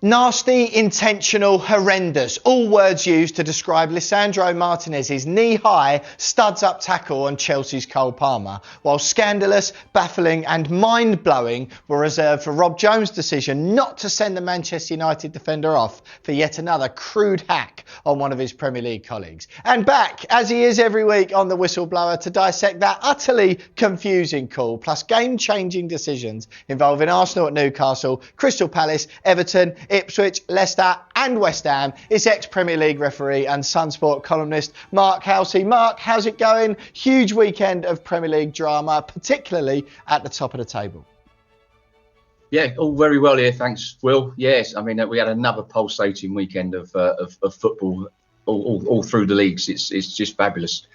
Nasty, intentional, horrendous. All words used to describe Lisandro Martinez's knee-high, studs-up tackle on Chelsea's Cole Palmer, while scandalous, baffling and mind-blowing were reserved for Rob Jones' decision not to send the Manchester United defender off for yet another crude hack on one of his Premier League colleagues. And back, as he is every week on the Whistleblower, to dissect that utterly confusing call, plus game-changing decisions involving Arsenal at Newcastle, Crystal Palace, Everton, Ipswich, Leicester and West Ham, it's ex-Premier League referee and SunSport columnist Mark Halsey. Mark, how's it going? Huge weekend of Premier League drama, particularly at the top of the table. Yeah, all very well here, thanks, Will. Yes, I mean, we had another pulsating weekend of football all through the leagues. It's just fabulous.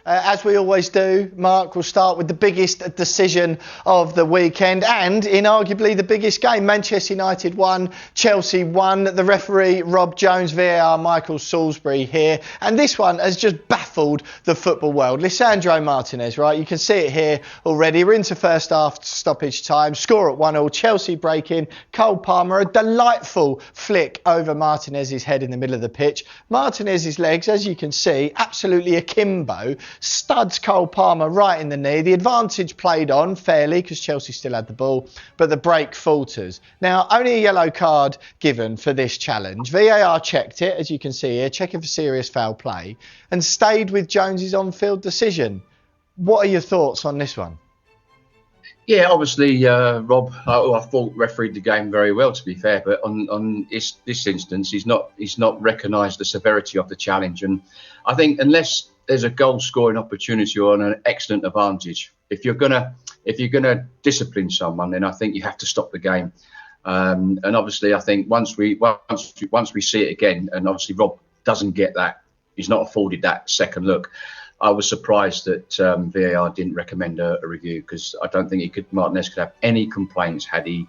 As we always do, Mark, we'll start with the biggest decision of the weekend and inarguably the biggest game. Manchester United won, Chelsea won. The referee, Rob Jones, VAR, Michael Salisbury here. And this one has just baffled the football world. Lisandro Martinez, right? You can see it here already. We're into first half stoppage time. Score at 1-1. Chelsea breaking. Cole Palmer, a delightful flick over Martinez's head in the middle of the pitch. Martinez's legs, as you can see, absolutely akimbo. Studs Cole Palmer right in the knee. The advantage played on fairly because Chelsea still had the ball, but the break falters. Now, only a yellow card given for this challenge. VAR checked it, as you can see here, checking for serious foul play, and stayed with Jones's on-field decision. What are your thoughts on this one? Yeah, obviously, Rob, I thought refereed the game very well, to be fair, but on this instance, he's not recognised the severity of the challenge, and I think unless there's a goal scoring opportunity or an excellent advantage, if you're gonna discipline someone, then I think you have to stop the game. And obviously, I think once we see it again, and obviously Rob doesn't get that, he's not afforded that second look. I was surprised that VAR didn't recommend a review, because I don't think Martinez could have any complaints had he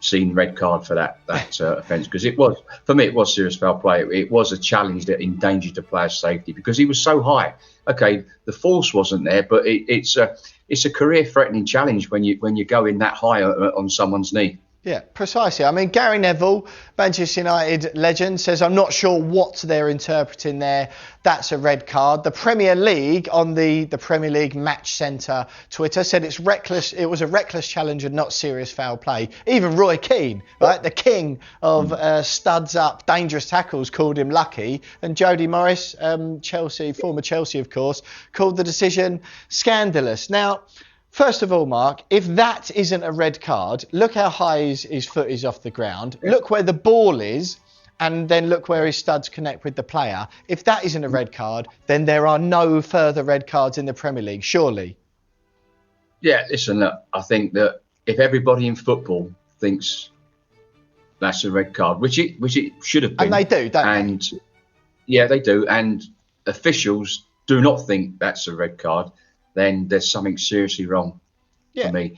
seen red card for that offence, because it was, for me, it was serious foul play. It was a challenge that endangered the player's safety because he was so high. Okay, the force wasn't there, but it's a career-threatening challenge when you go in that high on someone's knee. Yeah, precisely. I mean, Gary Neville, Manchester United legend, says, I'm not sure what they're interpreting there. That's a red card. The Premier League, on the Premier League Match Centre Twitter, said it's reckless. It was a reckless challenge and not serious foul play. Even Roy Keane, right, the king of studs up, dangerous tackles, called him lucky. And Jody Morris, Chelsea, former Chelsea, of course, called the decision scandalous. Now, first of all, Mark, if that isn't a red card, look how high his foot is off the ground. Look where the ball is, and then look where his studs connect with the player. If that isn't a red card, then there are no further red cards in the Premier League, surely. Yeah, listen, look, I think that if everybody in football thinks that's a red card, which it should have been. And they do, don't they? Yeah, they do. And officials do not think that's a red card, then there's something seriously wrong for me.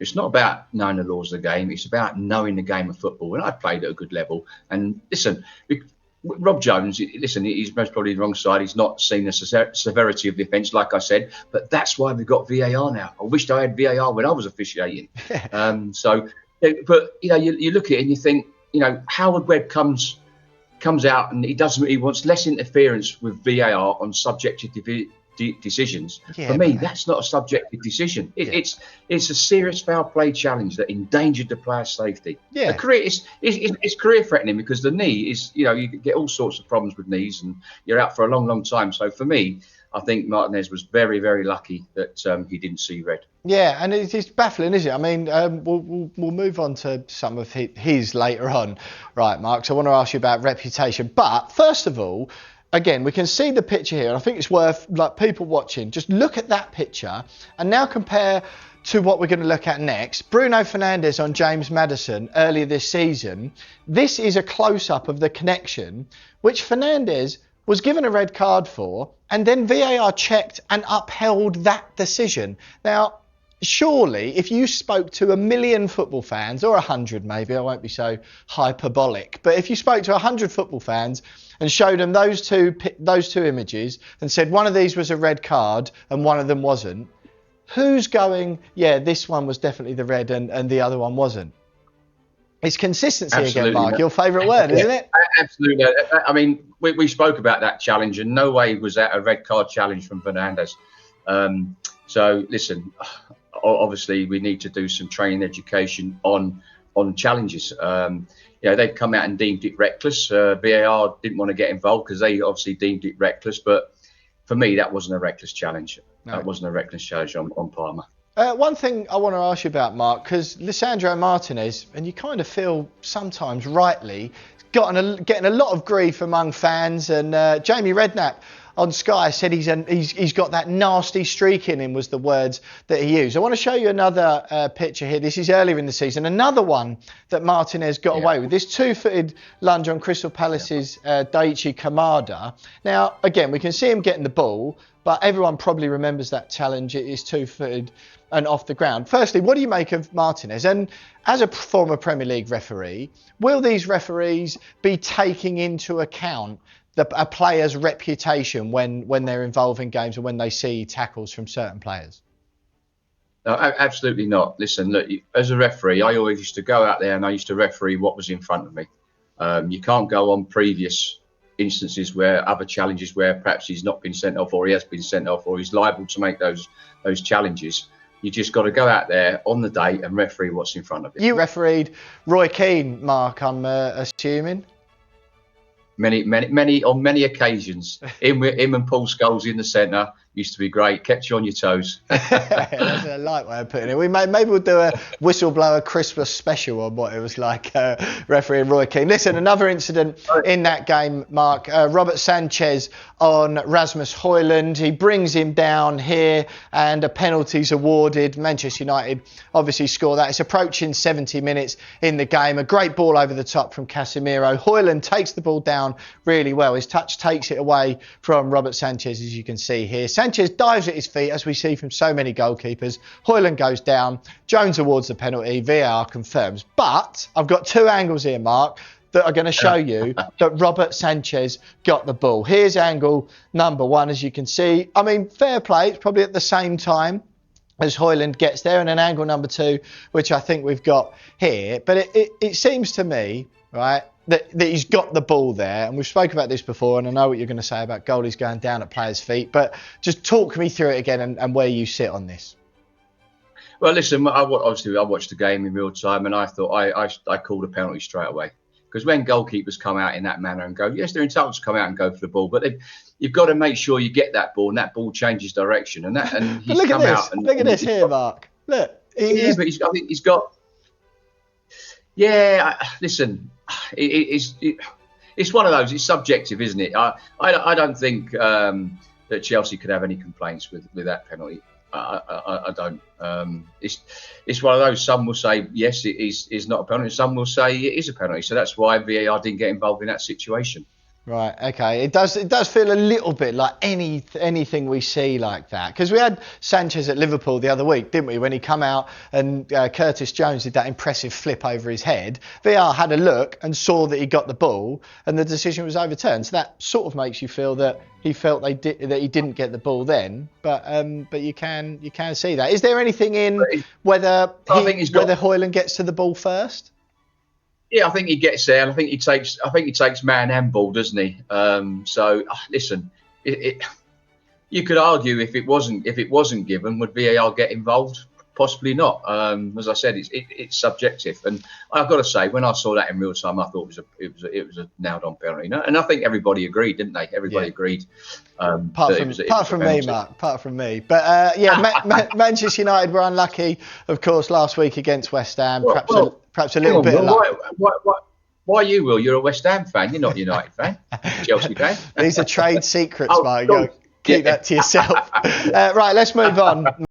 It's not about knowing the laws of the game. It's about knowing the game of football. And I played at a good level. And listen, Rob Jones, he's most probably the wrong side. He's not seen the severity of the offence, like I said. But that's why we've got VAR now. I wished I had VAR when I was officiating. But you look at it and you think, Howard Webb comes out and he wants less interference with VAR on subjective decisions. For me, that's not a subjective decision. It's a serious foul play challenge that endangered the player's safety. It's career threatening, because the knee is, you get all sorts of problems with knees and you're out for a long time. So for me, I think Martinez was very, very lucky that he didn't see red. Yeah, and it's baffling, isn't it? I mean, we'll move on to some of his later on, right, Mark? So I want to ask you about reputation, but first of all, again, we can see the picture here, and I think it's worth, people watching, just look at that picture and now compare to what we're going to look at next. Bruno Fernandez on James Maddison earlier this season. This is a close-up of the connection, which Fernandez was given a red card for, and then VAR checked and upheld that decision. Now, surely, if you spoke to 1 million football fans, or 100 maybe, I won't be so hyperbolic, but if you spoke to 100 football fans and showed them those two images and said one of these was a red card and one of them wasn't, who's going, yeah, this one was definitely the red and the other one wasn't? It's consistency Absolutely, again, Mark. Your favourite word, isn't it? Absolutely. I mean, we spoke about that challenge, and no way was that a red card challenge from Fernandez. So listen, obviously we need to do some training education on challenges. They've come out and deemed it reckless. VAR didn't want to get involved because they obviously deemed it reckless. But for me, that wasn't a reckless challenge. No. That wasn't a reckless challenge on Palmer. One thing I want to ask you about, Mark, because Lisandro Martinez, and you kind of feel sometimes rightly, getting a lot of grief among fans, and Jamie Redknapp on Sky said he's got that nasty streak in him, was the words that he used. I want to show you another picture here. This is earlier in the season. Another one that Martinez got away with. This two-footed lunge on Crystal Palace's Daichi Kamada. Now, again, we can see him getting the ball, but everyone probably remembers that challenge. It is two-footed and off the ground. Firstly, what do you make of Martinez? And as a former Premier League referee, will these referees be taking into account a player's reputation when they're involved in games and when they see tackles from certain players? No, absolutely not. Listen, look, as a referee, I always used to go out there and I used to referee what was in front of me. You can't go on previous instances where other challenges where perhaps he's not been sent off or he has been sent off or he's liable to make those challenges. You just got to go out there on the day and referee what's in front of you. You refereed Roy Keane, Mark, I'm assuming. On many occasions. Him and Paul Scholes in the centre used to be great. Kept you on your toes. That's a light way of putting it. Maybe we'll do a Whistleblower Christmas special on what it was like refereeing Roy Keane. Listen, another incident in that game, Mark. Robert Sanchez on Rasmus Højlund. He brings him down here and a penalty's awarded. Manchester United obviously score that. It's approaching 70 minutes in the game. A great ball over the top from Casemiro. Højlund takes the ball down really well. His touch takes it away from Robert Sanchez, as you can see here. Sanchez dives at his feet, as we see from so many goalkeepers. Højlund goes down. Jones awards the penalty. VAR confirms. But I've got two angles here, Mark, that are going to show you that Robert Sanchez got the ball. Here's angle number one, as you can see. I mean, fair play. It's probably at the same time as Højlund gets there. And then angle number two, which I think we've got here. But it seems to me, right, that he's got the ball there, and we've spoken about this before, and I know what you're going to say about goalies going down at players' feet, but just talk me through it again and where you sit on this. Well, listen, I watched the game in real time, and I thought I called a penalty straight away, because when goalkeepers come out in that manner and go, yes, they're entitled to come out and go for the ball, but you've got to make sure you get that ball, and that ball changes direction, and he's look come at this. out. Look at this here, Mark. Look, but I think he's got. Yeah, listen. It's one of those. It's subjective, isn't it? I don't think that Chelsea could have any complaints with that penalty. I don't. It's one of those. Some will say yes, it is not a penalty. Some will say it is a penalty. So that's why VAR didn't get involved in that situation. Right, okay. It does feel a little bit like anything we see like that. Because we had Sanchez at Liverpool the other week, didn't we? When he come out and Curtis Jones did that impressive flip over his head. VAR had a look and saw that he got the ball and the decision was overturned. So that sort of makes you feel that he felt that he didn't get the ball then. But you can see that. Is there anything in whether Højlund gets to the ball first? Yeah, I think he gets there, and I think he takes man and ball, doesn't he? So listen, you could argue if it wasn't given, would VAR get involved? Possibly not. As I said, it's subjective, and I've got to say, when I saw that in real time, I thought it was a nailed-on penalty, and I think everybody agreed, didn't they? Everybody agreed. Apart from me, Mark. Apart from me, but Manchester United were unlucky, of course, last week against West Ham. Perhaps a little bit of luck. Why you, Will? You're a West Ham fan. You're not a United fan. Chelsea fan. These are trade secrets, Mark. Keep that to yourself. Right, let's move on.